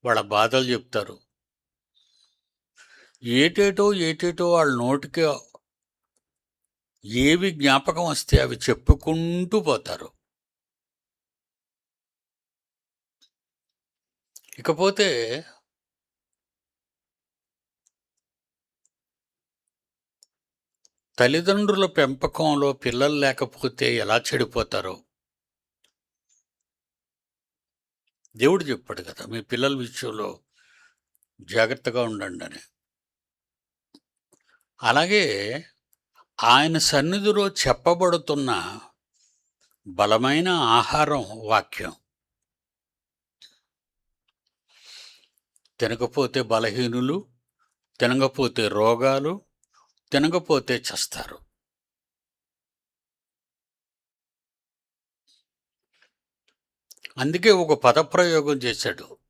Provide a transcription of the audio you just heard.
వాళ్ళ బాధలు చెప్తారు. ఏటేటో వాళ్ళ నోటికి ఏవి జ్ఞాపకం వస్తే అవి చెప్పుకుంటూ పోతారు. ఇకపోతే తల్లిదండ్రుల పెంపకంలో పిల్లలు లేకపోతే ఎలా చెడిపోతారో దేవుడు చెప్పాడు కదా, మీ పిల్లల విషయంలో జాగ్రత్తగా ఉండండి అని. అలాగే ఆయన సన్నిధిలో చెప్పబడుతున్న బలమైన ఆహారం వాక్యం. తినకపోతే బలహీనులు, తినకపోతే రోగాలు, తినకపోతే చస్తారు. అందుకే ఒక పదప్రయోగం చేశాడు.